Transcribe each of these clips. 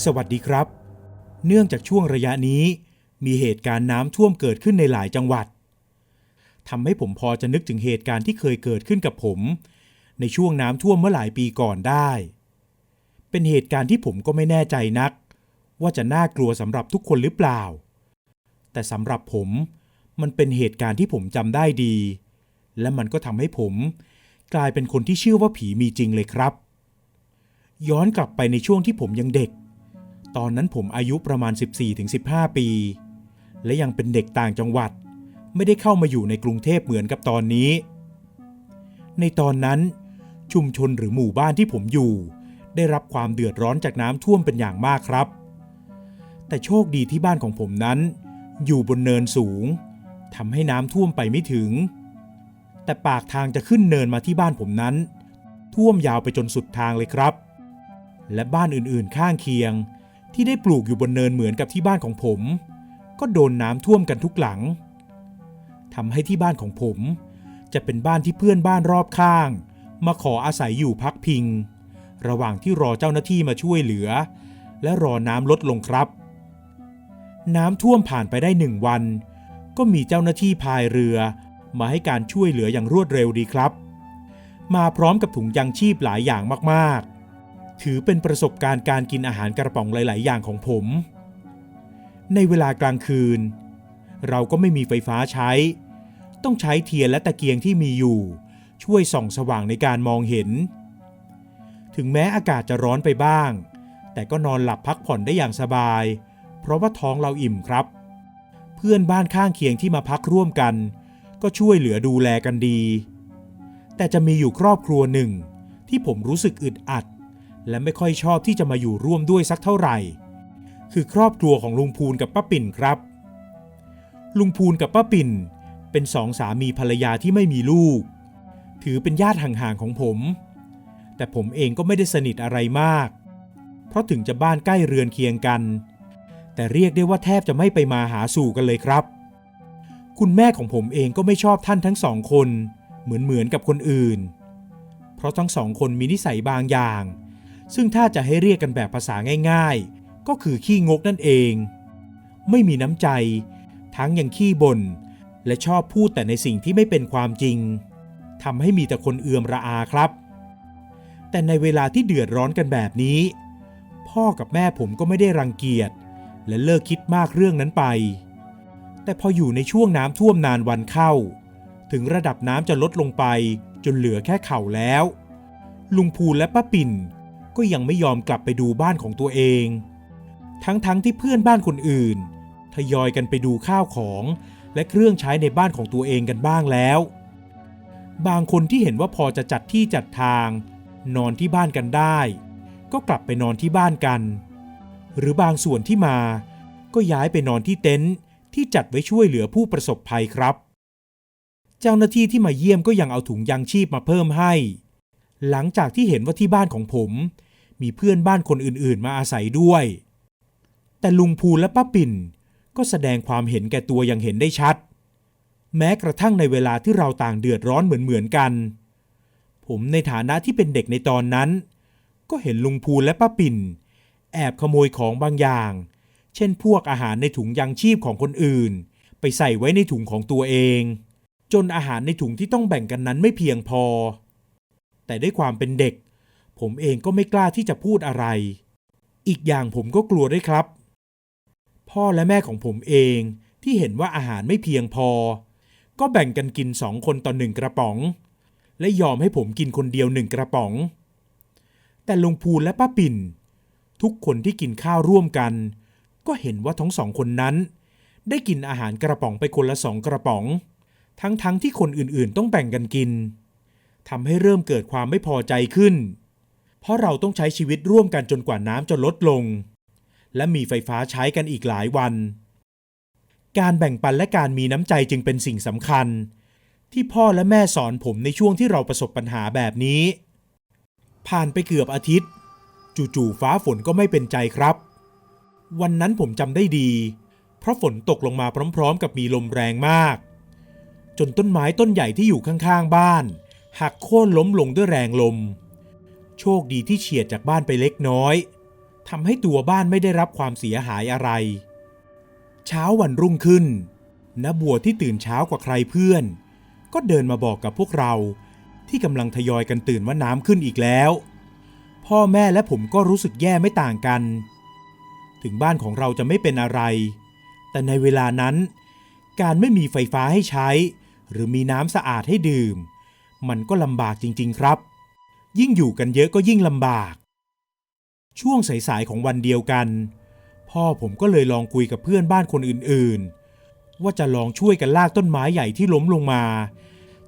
สวัสดีครับเนื่องจากช่วงระยะนี้มีเหตุการณ์น้ำท่วมเกิดขึ้นในหลายจังหวัดทำให้ผมพอจะนึกถึงเหตุการณ์ที่เคยเกิดขึ้นกับผมในช่วงน้ำท่วมเมื่อหลายปีก่อนได้เป็นเหตุการณ์ที่ผมก็ไม่แน่ใจนักว่าจะน่ากลัวสำหรับทุกคนหรือเปล่าแต่สำหรับผมมันเป็นเหตุการณ์ที่ผมจำได้ดีและมันก็ทำให้ผมกลายเป็นคนที่เชื่อว่าผีมีจริงเลยครับย้อนกลับไปในช่วงที่ผมยังเด็กตอนนั้นผมอายุประมาณ 14-15 ปีและยังเป็นเด็กต่างจังหวัดไม่ได้เข้ามาอยู่ในกรุงเทพเหมือนกับตอนนี้ในตอนนั้นชุมชนหรือหมู่บ้านที่ผมอยู่ได้รับความเดือดร้อนจากน้ำท่วมเป็นอย่างมากครับแต่โชคดีที่บ้านของผมนั้นอยู่บนเนินสูงทำให้น้ำท่วมไปไม่ถึงแต่ปากทางจะขึ้นเนินมาที่บ้านผมนั้นท่วมยาวไปจนสุดทางเลยครับและบ้านอื่นๆข้างเคียงที่ได้ปลูกอยู่บนเนินเหมือนกับที่บ้านของผมก็โดนน้ำท่วมกันทุกหลังทำให้ที่บ้านของผมจะเป็นบ้านที่เพื่อนบ้านรอบข้างมาขออาศัยอยู่พักพิงระหว่างที่รอเจ้าหน้าที่มาช่วยเหลือและรอน้ำลดลงครับน้ำท่วมผ่านไปได้1 วันก็มีเจ้าหน้าที่พายเรือมาให้การช่วยเหลืออย่างรวดเร็วดีครับมาพร้อมกับถุงยังชีพหลายอย่างมากๆถือเป็นประสบการณ์การกินอาหารกระป๋องหลายๆอย่างของผมในเวลากลางคืนเราก็ไม่มีไฟฟ้าใช้ต้องใช้เทียนและตะเกียงที่มีอยู่ช่วยส่องสว่างในการมองเห็นถึงแม้อากาศจะร้อนไปบ้างแต่ก็นอนหลับพักผ่อนได้อย่างสบายเพราะว่าท้องเราอิ่มครับเพื่อนบ้านข้างเคียงที่มาพักร่วมกันก็ช่วยเหลือดูแลกันดีแต่จะมีอยู่ครอบครัวหนึ่งที่ผมรู้สึกอึดอัดและไม่ค่อยชอบที่จะมาอยู่ร่วมด้วยสักเท่าไหร่คือครอบครัวของลุงพูนกับป้าปิ่นครับลุงพูนกับป้าปิ่นเป็น2 สามีภรรยาที่ไม่มีลูกถือเป็นญาติห่างๆของผมแต่ผมเองก็ไม่ได้สนิทอะไรมากเพราะถึงจะบ้านใกล้เรือนเคียงกันแต่เรียกได้ว่าแทบจะไม่ไปมาหาสู่กันเลยครับคุณแม่ของผมเองก็ไม่ชอบท่านทั้ง2 คนเหมือนกับคนอื่นเพราะทั้ง2 คนมีนิสัยบางอย่างซึ่งถ้าจะให้เรียกกันแบบภาษาง่ายๆก็คือขี้งกนั่นเองไม่มีน้ำใจทั้งยังขี้บ่นและชอบพูดแต่ในสิ่งที่ไม่เป็นความจริงทำให้มีแต่คนเอือมระอาครับแต่ในเวลาที่เดือดร้อนกันแบบนี้พ่อกับแม่ผมก็ไม่ได้รังเกียจและเลิกคิดมากเรื่องนั้นไปแต่พออยู่ในช่วงน้ำท่วมนานวันเข้าถึงระดับน้ำจะลดลงไปจนเหลือแค่เข่าแล้วลุงพูนและป้าปิ่นก็ยังไม่ยอมกลับไปดูบ้านของตัวเองทั้งที่เพื่อนบ้านคนอื่นทยอยกันไปดูข้าวของและเครื่องใช้ในบ้านของตัวเองกันบ้างแล้วบางคนที่เห็นว่าพอจะจัดที่จัดทางนอนที่บ้านกันได้ก็กลับไปนอนที่บ้านกันหรือบางส่วนที่มาก็ย้ายไปนอนที่เต็นท์ที่จัดไว้ช่วยเหลือผู้ประสบภัยครับเจ้าหน้าที่ที่มาเยี่ยมก็ยังเอาถุงยังชีพมาเพิ่มให้หลังจากที่เห็นว่าที่บ้านของผมมีเพื่อนบ้านคนอื่นๆมาอาศัยด้วยแต่ลุงพูนและป้าปิ่นก็แสดงความเห็นแก่ตัวอย่างเห็นได้ชัดแม้กระทั่งในเวลาที่เราต่างเดือดร้อนเหมือนกันผมในฐานะที่เป็นเด็กในตอนนั้นก็เห็นลุงพูนและป้าปิ่นแอบขโมยของบางอย่างเช่นพวกอาหารในถุงยังชีพของคนอื่นไปใส่ไว้ในถุงของตัวเองจนอาหารในถุงที่ต้องแบ่งกันนั้นไม่เพียงพอแต่ด้วยความเป็นเด็กผมเองก็ไม่กล้าที่จะพูดอะไรอีกอย่างผมก็กลัวด้วยครับพ่อและแม่ของผมเองที่เห็นว่าอาหารไม่เพียงพอก็แบ่งกันกิน2 คนต่อ1 กระป๋องและยอมให้ผมกินคนเดียว1 กระป๋องแต่ลุงพูนและป้าปิ่นทุกคนที่กินข้าวร่วมกันก็เห็นว่าทั้ง2 คนนั้นได้กินอาหารกระป๋องไปคนละ2 กระป๋องทั้งที่คนอื่นๆต้องแบ่งกันกินทำให้เริ่มเกิดความไม่พอใจขึ้นเพราะเราต้องใช้ชีวิตร่วมกันจนกว่าน้ำจะลดลงและมีไฟฟ้าใช้กันอีกหลายวันการแบ่งปันและการมีน้ำใจจึงเป็นสิ่งสำคัญที่พ่อและแม่สอนผมในช่วงที่เราประสบปัญหาแบบนี้ผ่านไปเกือบอาทิตย์จู่ๆฟ้าฝนก็ไม่เป็นใจครับวันนั้นผมจำได้ดีเพราะฝนตกลงมาพร้อมๆกับมีลมแรงมากจนต้นไม้ต้นใหญ่ที่อยู่ข้างๆบ้านหักโค่นล้มลงด้วยแรงลมโชคดีที่เฉียดจากบ้านไปเล็กน้อย ทำให้ตัวบ้านไม่ได้รับความเสียหายอะไรเช้าวันรุ่งขึ้นน้าบัวที่ตื่นเช้ากว่าใครเพื่อนก็เดินมาบอกกับพวกเราที่กำลังทยอยกันตื่นว่าน้ำขึ้นอีกแล้วพ่อแม่และผมก็รู้สึกแย่ไม่ต่างกันถึงบ้านของเราจะไม่เป็นอะไรแต่ในเวลานั้นการไม่มีไฟฟ้าให้ใช้หรือมีน้ำสะอาดให้ดื่มมันก็ลำบากจริงๆครับยิ่งอยู่กันเยอะก็ยิ่งลำบากช่วงสายๆของวันเดียวกันพ่อผมก็เลยลองคุยกับเพื่อนบ้านคนอื่นๆว่าจะลองช่วยกันลากต้นไม้ใหญ่ที่ล้มลงมา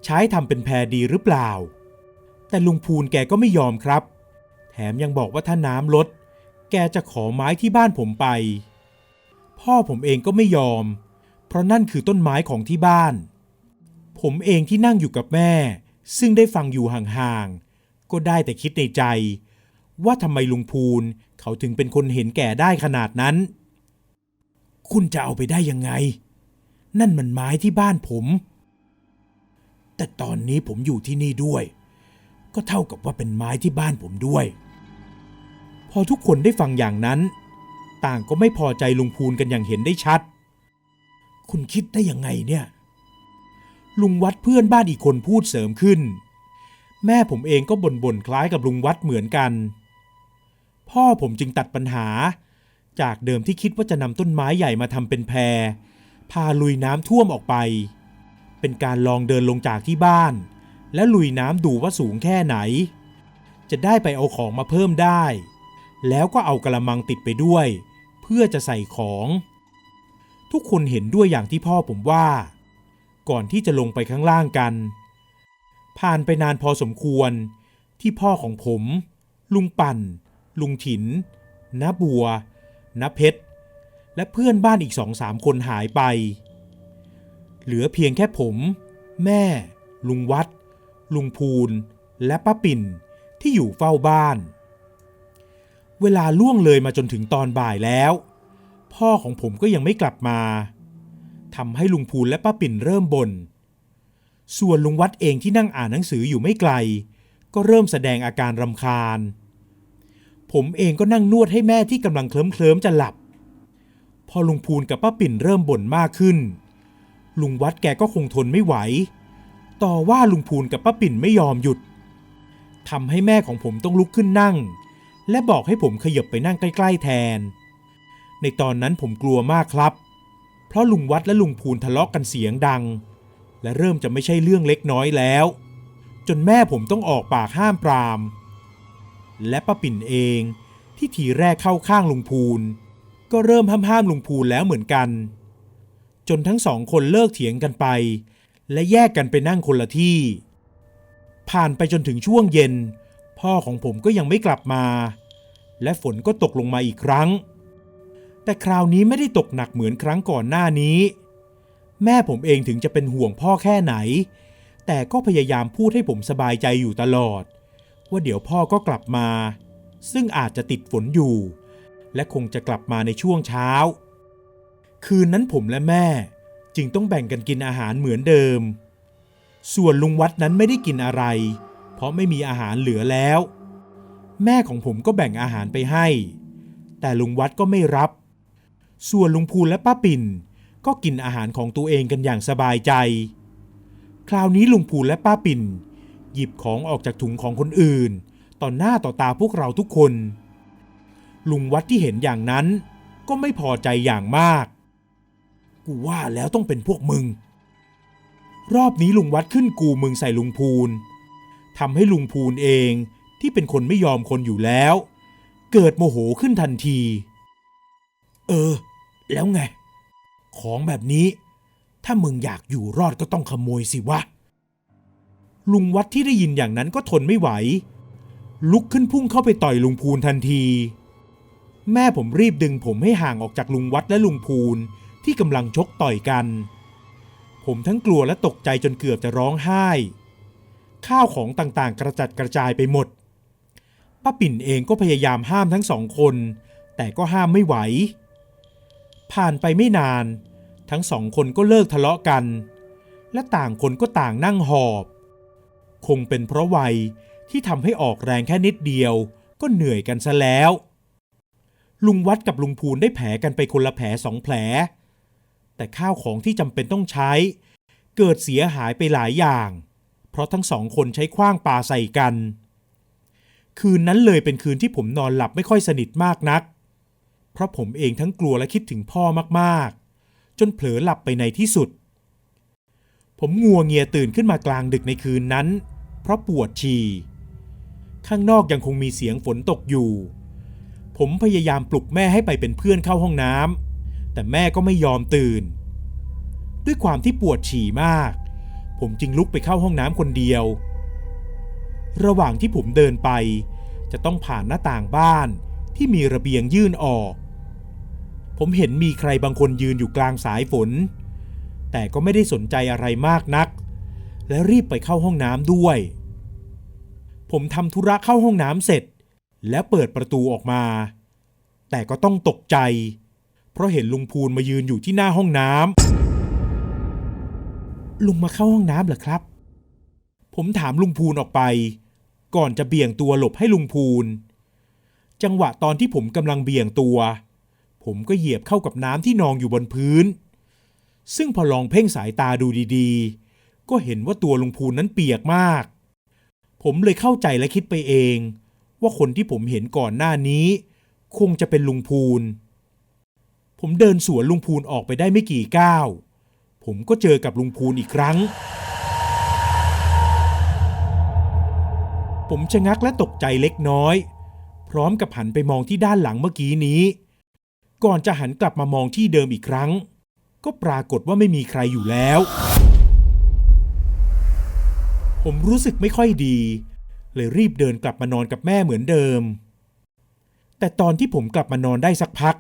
ใช้ทำเป็นแพดีหรือเปล่าแต่ลุงพูนแกก็ไม่ยอมครับแถมยังบอกว่าถ้าน้ำลดแกจะขอไม้ที่บ้านผมไปพ่อผมเองก็ไม่ยอมเพราะนั่นคือต้นไม้ของที่บ้านผมเองที่นั่งอยู่กับแม่ซึ่งได้ฟังอยู่ห่างๆก็ได้แต่คิดในใจว่าทำไมลุงพูนเขาถึงเป็นคนเห็นแก่ได้ขนาดนั้นคุณจะเอาไปได้ยังไงนั่นมันไม้ที่บ้านผมแต่ตอนนี้ผมอยู่ที่นี่ด้วยก็เท่ากับว่าเป็นไม้ที่บ้านผมด้วยพอทุกคนได้ฟังอย่างนั้นต่างก็ไม่พอใจลุงพูนกันอย่างเห็นได้ชัดคุณคิดได้ยังไงเนี่ยลุงวัดเพื่อนบ้านอีกคนพูดเสริมขึ้นแม่ผมเองก็บ่นคล้ายกับลุงวัดเหมือนกันพ่อผมจึงตัดปัญหาจากเดิมที่คิดว่าจะนำต้นไม้ใหญ่มาทำเป็นแพพาลุยน้ำท่วมออกไปเป็นการลองเดินลงจากที่บ้านและลุยน้ำดูว่าสูงแค่ไหนจะได้ไปเอาของมาเพิ่มได้แล้วก็เอากระมังติดไปด้วยเพื่อจะใส่ของทุกคนเห็นด้วยอย่างที่พ่อผมว่าก่อนที่จะลงไปข้างล่างกันผ่านไปนานพอสมควรที่พ่อของผมลุงปั่นลุงถินน้าบัวน้าเพชรและเพื่อนบ้านอีก 2-3 คนหายไปเหลือเพียงแค่ผมแม่ลุงวัดลุงพูนและป้าปิ่นที่อยู่เฝ้าบ้านเวลาล่วงเลยมาจนถึงตอนบ่ายแล้วพ่อของผมก็ยังไม่กลับมาทำให้ลุงพูนและป้าปิ่นเริ่มบ่นส่วนลุงวัดเองที่นั่งอ่านหนังสืออยู่ไม่ไกลก็เริ่มแสดงอาการรำคาญผมเองก็นั่งนวดให้แม่ที่กำลังเคลิ้มจะหลับพอลุงพูนกับป้าปิ่นเริ่มบ่นมากขึ้นลุงวัดแกก็คงทนไม่ไหวต่อว่าลุงพูนกับป้าปิ่นไม่ยอมหยุดทำให้แม่ของผมต้องลุกขึ้นนั่งและบอกให้ผมขยับไปนั่งใกล้ๆแทนในตอนนั้นผมกลัวมากครับเพราะลุงวัดและลุงพูนทะเลาะกันเสียงดังและเริ่มจะไม่ใช่เรื่องเล็กน้อยแล้วจนแม่ผมต้องออกปากห้ามปรามและป้าปิ่นเองที่ทีแรกเข้าข้างลุงพูนก็เริ่มห้ามลุงพูนแล้วเหมือนกันจนทั้ง2 คนเลิกเถียงกันไปและแยกกันไปนั่งคนละที่ผ่านไปจนถึงช่วงเย็นพ่อของผมก็ยังไม่กลับมาและฝนก็ตกลงมาอีกครั้งแต่คราวนี้ไม่ได้ตกหนักเหมือนครั้งก่อนหน้านี้แม่ผมเองถึงจะเป็นห่วงพ่อแค่ไหนแต่ก็พยายามพูดให้ผมสบายใจอยู่ตลอดว่าเดี๋ยวพ่อก็กลับมาซึ่งอาจจะติดฝนอยู่และคงจะกลับมาในช่วงเช้าคืนนั้นผมและแม่จึงต้องแบ่งกันกินอาหารเหมือนเดิมส่วนลุงวัดนั้นไม่ได้กินอะไรเพราะไม่มีอาหารเหลือแล้วแม่ของผมก็แบ่งอาหารไปให้แต่ลุงวัดก็ไม่รับส่วนลุงพูนและป้าปิ่นก็กินอาหารของตัวเองกันอย่างสบายใจคราวนี้ลุงพูนและป้าปิ่นหยิบของออกจากถุงของคนอื่นต่อหน้าต่อตาพวกเราทุกคนลุงวัดที่เห็นอย่างนั้นก็ไม่พอใจอย่างมากกูว่าแล้วต้องเป็นพวกมึงรอบนี้ลุงวัดขึ้นกูมึงใส่ลุงพูนทำให้ลุงพูนเองที่เป็นคนไม่ยอมคนอยู่แล้วเกิดโมโหขึ้นทันทีแล้วไงของแบบนี้ถ้ามึงอยากอยู่รอดก็ต้องขโมยสิวะลุงวัดที่ได้ยินอย่างนั้นก็ทนไม่ไหวลุกขึ้นพุ่งเข้าไปต่อยลุงพูนทันทีแม่ผมรีบดึงผมให้ห่างออกจากลุงวัดและลุงพูนที่กำลังชกต่อยกันผมทั้งกลัวและตกใจจนเกือบจะร้องไห้ข้าวของต่างๆกระจัดกระจายไปหมดป้าปิ่นเองก็พยายามห้ามทั้ง2 คนแต่ก็ห้ามไม่ไหวผ่านไปไม่นานทั้ง2 คนก็เลิกทะเลาะกันและต่างคนก็ต่างนั่งหอบคงเป็นเพราะวัยที่ทำให้ออกแรงแค่นิดเดียวก็เหนื่อยกันซะแล้ว ลุงวัดกับลุงพูนได้แผลกันไปคนละแผล2 แผลแต่ข้าวของที่จำเป็นต้องใช้เกิดเสียหายไปหลายอย่างเพราะทั้ง2 คนใช้ขว้างปาใส่กันคืนนั้นเลยเป็นคืนที่ผมนอนหลับไม่ค่อยสนิทมากนักเพราะผมเองทั้งกลัวและคิดถึงพ่อมากๆจนเผลอหลับไปในที่สุดผมงัวเงียตื่นขึ้นมากลางดึกในคืนนั้นเพราะปวดฉี่ข้างนอกยังคงมีเสียงฝนตกอยู่ผมพยายามปลุกแม่ให้ไปเป็นเพื่อนเข้าห้องน้ำแต่แม่ก็ไม่ยอมตื่นด้วยความที่ปวดฉี่มากผมจึงลุกไปเข้าห้องน้ำคนเดียวระหว่างที่ผมเดินไปจะต้องผ่านหน้าต่างบ้านที่มีระเบียงยื่นออกผมเห็นมีใครบางคนยืนอยู่กลางสายฝนแต่ก็ไม่ได้สนใจอะไรมากนักและรีบไปเข้าห้องน้ำด้วยผมทำธุระเข้าห้องน้ำเสร็จและเปิดประตูออกมาแต่ก็ต้องตกใจเพราะเห็นลุงพูนมายืนอยู่ที่หน้าห้องน้ำลุงมาเข้าห้องน้ำเหรอครับผมถามลุงพูนออกไปก่อนจะเบี่ยงตัวหลบให้ลุงพูนจังหวะตอนที่ผมกำลังเบี่ยงตัวผมก็เหยียบเข้ากับน้ำที่นองอยู่บนพื้นซึ่งพอลองเพ่งสายตาดูดีๆก็เห็นว่าตัวลุงพูนนั้นเปียกมากผมเลยเข้าใจและคิดไปเองว่าคนที่ผมเห็นก่อนหน้านี้คงจะเป็นลุงพูนผมเดินสวนลุงพูนออกไปได้ไม่กี่ก้าวผมก็เจอกับลุงพูนอีกครั้งผมชะงักและตกใจเล็กน้อยพร้อมกับหันไปมองที่ด้านหลังเมื่อกี้นี้ก่อนจะหันกลับมามองที่เดิมอีกครั้งก็ปรากฏว่าไม่มีใครอยู่แล้วผมรู้สึกไม่ค่อยดีเลยรีบเดินกลับมานอนกับแม่เหมือนเดิมแต่ตอนที่ผมกลับมานอนได้สักพัก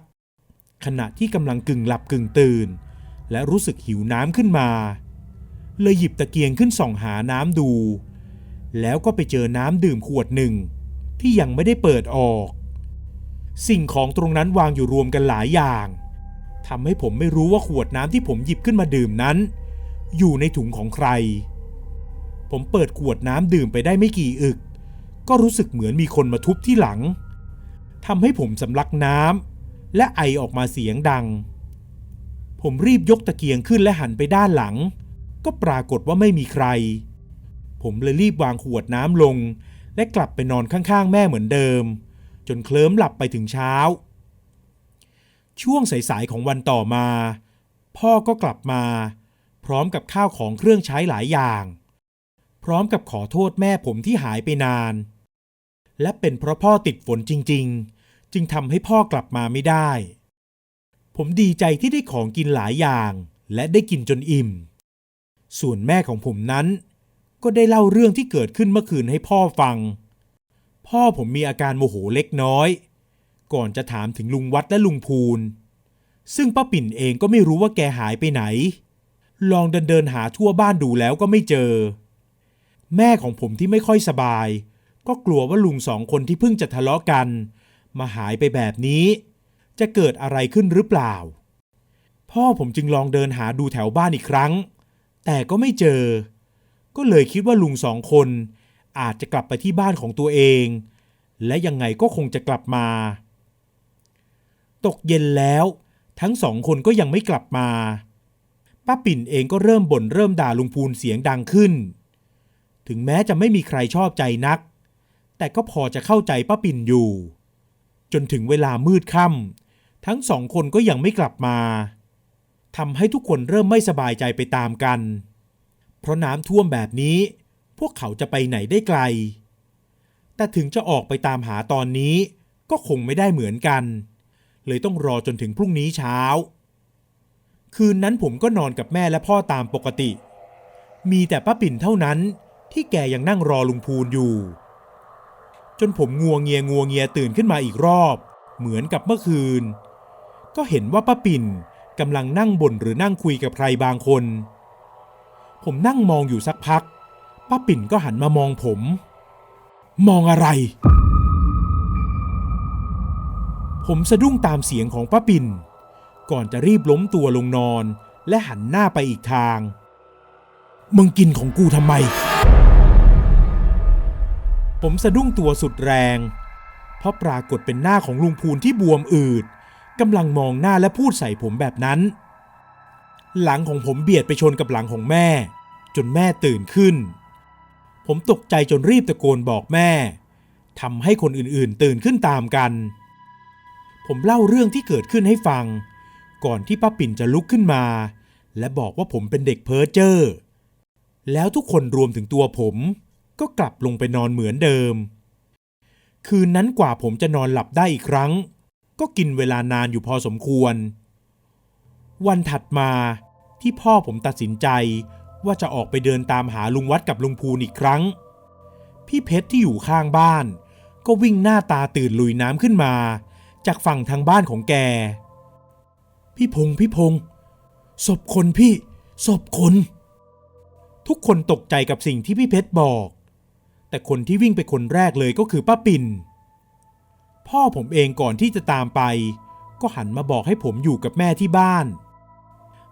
ขณะที่กำลังกึ่งหลับกึ่งตื่นและรู้สึกหิวน้ำขึ้นมาเลยหยิบตะเกียงขึ้นส่องหาน้ำดูแล้วก็ไปเจอน้ำดื่มขวดหนึ่งที่ยังไม่ได้เปิดออกสิ่งของตรงนั้นวางอยู่รวมกันหลายอย่างทำให้ผมไม่รู้ว่าขวดน้ำที่ผมหยิบขึ้นมาดื่มนั้นอยู่ในถุงของใครผมเปิดขวดน้ำดื่มไปได้ไม่กี่อึกก็รู้สึกเหมือนมีคนมาทุบที่หลังทำให้ผมสำลักน้ำและไอออกมาเสียงดังผมรีบยกตะเกียงขึ้นและหันไปด้านหลังก็ปรากฏว่าไม่มีใครผมเลยรีบวางขวดน้ำลงและกลับไปนอนข้างๆแม่เหมือนเดิมจนเคลิ้มหลับไปถึงเช้าช่วงสายๆของวันต่อมาพ่อก็กลับมาพร้อมกับข้าวของเครื่องใช้หลายอย่างพร้อมกับขอโทษแม่ผมที่หายไปนานและเป็นเพราะพ่อติดฝนจริงๆจึงทำให้พ่อกลับมาไม่ได้ผมดีใจที่ได้ของกินหลายอย่างและได้กินจนอิ่มส่วนแม่ของผมนั้นก็ได้เล่าเรื่องที่เกิดขึ้นเมื่อคืนให้พ่อฟังพ่อผมมีอาการโมโหเล็กน้อยก่อนจะถามถึงลุงวัดและลุงพูนซึ่งป้าปิ่นเองก็ไม่รู้ว่าแกหายไปไหนลองเดินหาทั่วบ้านดูแล้วก็ไม่เจอแม่ของผมที่ไม่ค่อยสบายก็กลัวว่าลุง2 คนที่เพิ่งจะทะเลาะกันมาหายไปแบบนี้จะเกิดอะไรขึ้นหรือเปล่าพ่อผมจึงลองเดินหาดูแถวบ้านอีกครั้งแต่ก็ไม่เจอก็เลยคิดว่าลุง2 คนอาจจะกลับไปที่บ้านของตัวเองและยังไงก็คงจะกลับมาตกเย็นแล้วทั้ง2 คนก็ยังไม่กลับมาป้าปิ่นเองก็เริ่มบ่นเริ่มด่าลุงพูนเสียงดังขึ้นถึงแม้จะไม่มีใครชอบใจนักแต่ก็พอจะเข้าใจป้าปิ่นอยู่จนถึงเวลามืดค่ำทั้ง2 คนก็ยังไม่กลับมาทำให้ทุกคนเริ่มไม่สบายใจไปตามกันเพราะน้ำท่วมแบบนี้พวกเขาจะไปไหนได้ไกลแต่ถึงจะออกไปตามหาตอนนี้ก็คงไม่ได้เหมือนกันเลยต้องรอจนถึงพรุ่งนี้เช้าคืนนั้นผมก็นอนกับแม่และพ่อตามปกติมีแต่ป้าปิ่นเท่านั้นที่แกยังนั่งรอลุงพูนอยู่จนผมงัวเงียตื่นขึ้นมาอีกรอบเหมือนกับเมื่อคืนก็เห็นว่าป้าปิ่นกำลังนั่งบ่นหรือนั่งคุยกับใครบางคนผมนั่งมองอยู่สักพักป้าปิ่นก็หันมามองผมมองอะไรผมสะดุ้งตามเสียงของป้าปิ่นก่อนจะรีบล้มตัวลงนอนและหันหน้าไปอีกทางมึงกินของกูทำไมผมสะดุ้งตัวสุดแรง เพราะปรากฏเป็นหน้าของลุงพูนที่บวมอืดกำลังมองหน้าและพูดใส่ผมแบบนั้นหลังของผมเบียดไปชนกับหลังของแม่จนแม่ตื่นขึ้นผมตกใจจนรีบตะโกนบอกแม่ทำให้คนอื่นๆตื่นขึ้นตามกันผมเล่าเรื่องที่เกิดขึ้นให้ฟังก่อนที่ป้าปิ่นจะลุกขึ้นมาและบอกว่าผมเป็นเด็กเพ้อเจ้อแล้วทุกคนรวมถึงตัวผมก็กลับลงไปนอนเหมือนเดิมคืนนั้นกว่าผมจะนอนหลับได้อีกครั้งก็กินเวลานานอยู่พอสมควรวันถัดมาที่พ่อผมตัดสินใจว่าจะออกไปเดินตามหาลุงวัดกับลุงพูนอีกครั้งพี่เพชรที่อยู่ข้างบ้านก็วิ่งหน้าตาตื่นลุยน้ำขึ้นมาจากฝั่งทางบ้านของแกพี่พงษ์ศพคนพี่ศพคนทุกคนตกใจกับสิ่งที่พี่เพชรบอกแต่คนที่วิ่งไปคนแรกเลยก็คือป้าปิ่นพ่อผมเองก่อนที่จะตามไปก็หันมาบอกให้ผมอยู่กับแม่ที่บ้าน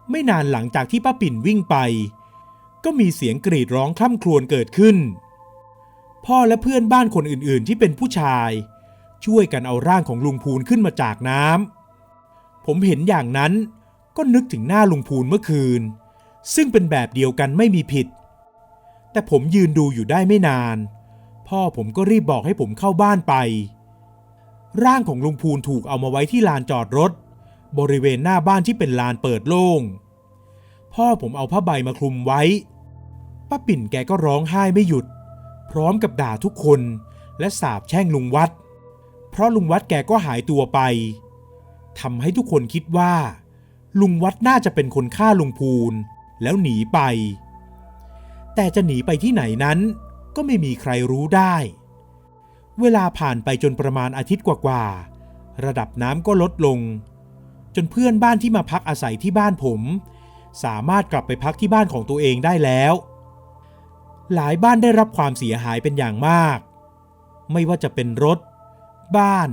ไม่นานหลังจากที่ป้าปิ่นวิ่งไปก็มีเสียงกรีดร้องคร่ำครวญเกิดขึ้นพ่อและเพื่อนบ้านคนอื่นๆที่เป็นผู้ชายช่วยกันเอาร่างของลุงพูนขึ้นมาจากน้ำผมเห็นอย่างนั้นก็นึกถึงหน้าลุงพูนเมื่อคืนซึ่งเป็นแบบเดียวกันไม่มีผิดแต่ผมยืนดูอยู่ได้ไม่นานพ่อผมก็รีบบอกให้ผมเข้าบ้านไปร่างของลุงพูนถูกเอามาไว้ที่ลานจอดรถบริเวณหน้าบ้านที่เป็นลานเปิดโล่งพ่อผมเอาผ้าใบมาคลุมไว้ป้าปิ่นแกก็ร้องไห้ไม่หยุดพร้อมกับด่าทุกคนและสาปแช่งลุงวัดเพราะลุงวัดแกก็หายตัวไปทำให้ทุกคนคิดว่าลุงวัดน่าจะเป็นคนฆ่าลุงพูนแล้วหนีไปแต่จะหนีไปที่ไหนนั้นก็ไม่มีใครรู้ได้เวลาผ่านไปจนประมาณอาทิตย์กว่าๆระดับน้ำก็ลดลงจนเพื่อนบ้านที่มาพักอาศัยที่บ้านผมสามารถกลับไปพักที่บ้านของตัวเองได้แล้วหลายบ้านได้รับความเสียหายเป็นอย่างมากไม่ว่าจะเป็นรถบ้าน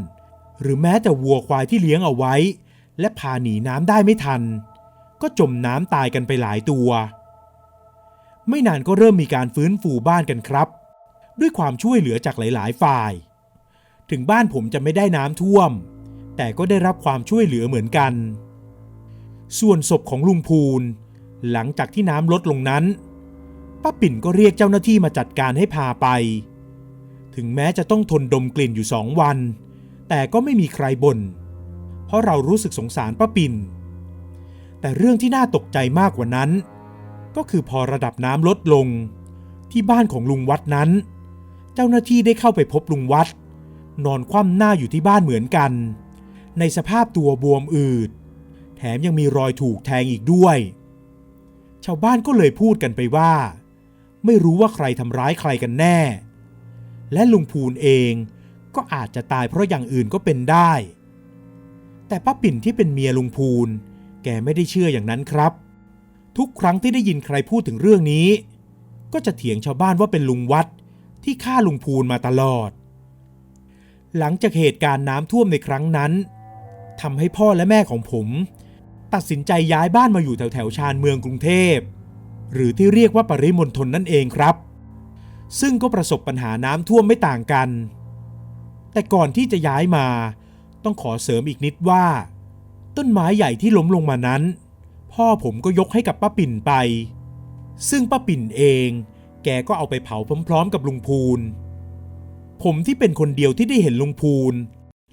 หรือแม้แต่วัวควายที่เลี้ยงเอาไว้และพาหนีน้ำได้ไม่ทันก็จมน้ำตายกันไปหลายตัวไม่นานก็เริ่มมีการฟื้นฟูบ้านกันครับด้วยความช่วยเหลือจากหลายๆฝ่ายถึงบ้านผมจะไม่ได้น้ำท่วมแต่ก็ได้รับความช่วยเหลือเหมือนกันส่วนศพของลุงพูนหลังจากที่น้ำลดลงนั้นป้าปิ่นก็เรียกเจ้าหน้าที่มาจัดการให้พาไปถึงแม้จะต้องทนดมกลิ่นอยู่2 วันแต่ก็ไม่มีใครบ่นเพราะเรารู้สึกสงสารป้าปิ่นแต่เรื่องที่น่าตกใจมากกว่านั้นก็คือพอระดับน้ำลดลงที่บ้านของลุงวัดนั้นเจ้าหน้าที่ได้เข้าไปพบลุงวัดนอนคว่ำหน้าอยู่ที่บ้านเหมือนกันในสภาพตัวบวมอืดแถมยังมีรอยถูกแทงอีกด้วยชาวบ้านก็เลยพูดกันไปว่าไม่รู้ว่าใครทำร้ายใครกันแน่และลุงพูนเองก็อาจจะตายเพราะอย่างอื่นก็เป็นได้แต่ป้าปิ่นที่เป็นเมียลุงพูนแกไม่ได้เชื่ออย่างนั้นครับทุกครั้งที่ได้ยินใครพูดถึงเรื่องนี้ก็จะเถียงชาวบ้านว่าเป็นลุงวัดที่ฆ่าลุงพูนมาตลอดหลังจากเหตุการณ์น้ำท่วมในครั้งนั้นทำให้พ่อและแม่ของผมตัดสินใจย้ายบ้านมาอยู่แถวชานเมืองกรุงเทพหรือที่เรียกว่าปริมณฑลนั่นเองครับซึ่งก็ประสบปัญหาน้ำท่วมไม่ต่างกันแต่ก่อนที่จะย้ายมาต้องขอเสริมอีกนิดว่าต้นไม้ใหญ่ที่ล้มลงมานั้นพ่อผมก็ยกให้กับป้าปิ่นไปซึ่งป้าปิ่นเองแกก็เอาไปเผาพร้อมๆกับลุงพูนผมที่เป็นคนเดียวที่ได้เห็นลุงพูน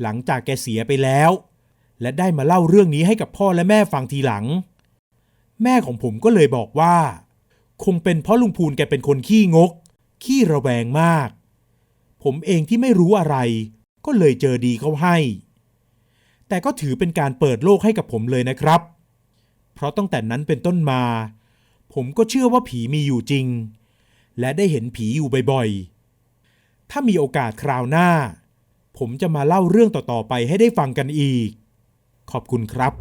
หลังจากแกเสียไปแล้วและได้มาเล่าเรื่องนี้ให้กับพ่อและแม่ฟังทีหลังแม่ของผมก็เลยบอกว่าคงเป็นเพราะลุงพูนแกเป็นคนขี้งกขี้ระแวงมากผมเองที่ไม่รู้อะไรก็เลยเจอดีเขาให้แต่ก็ถือเป็นการเปิดโลกให้กับผมเลยนะครับเพราะตั้งแต่นั้นเป็นต้นมาผมก็เชื่อว่าผีมีอยู่จริงและได้เห็นผีอยู่บ่อยๆถ้ามีโอกาสคราวหน้าผมจะมาเล่าเรื่องต่อๆไปให้ได้ฟังกันอีกขอบคุณครับ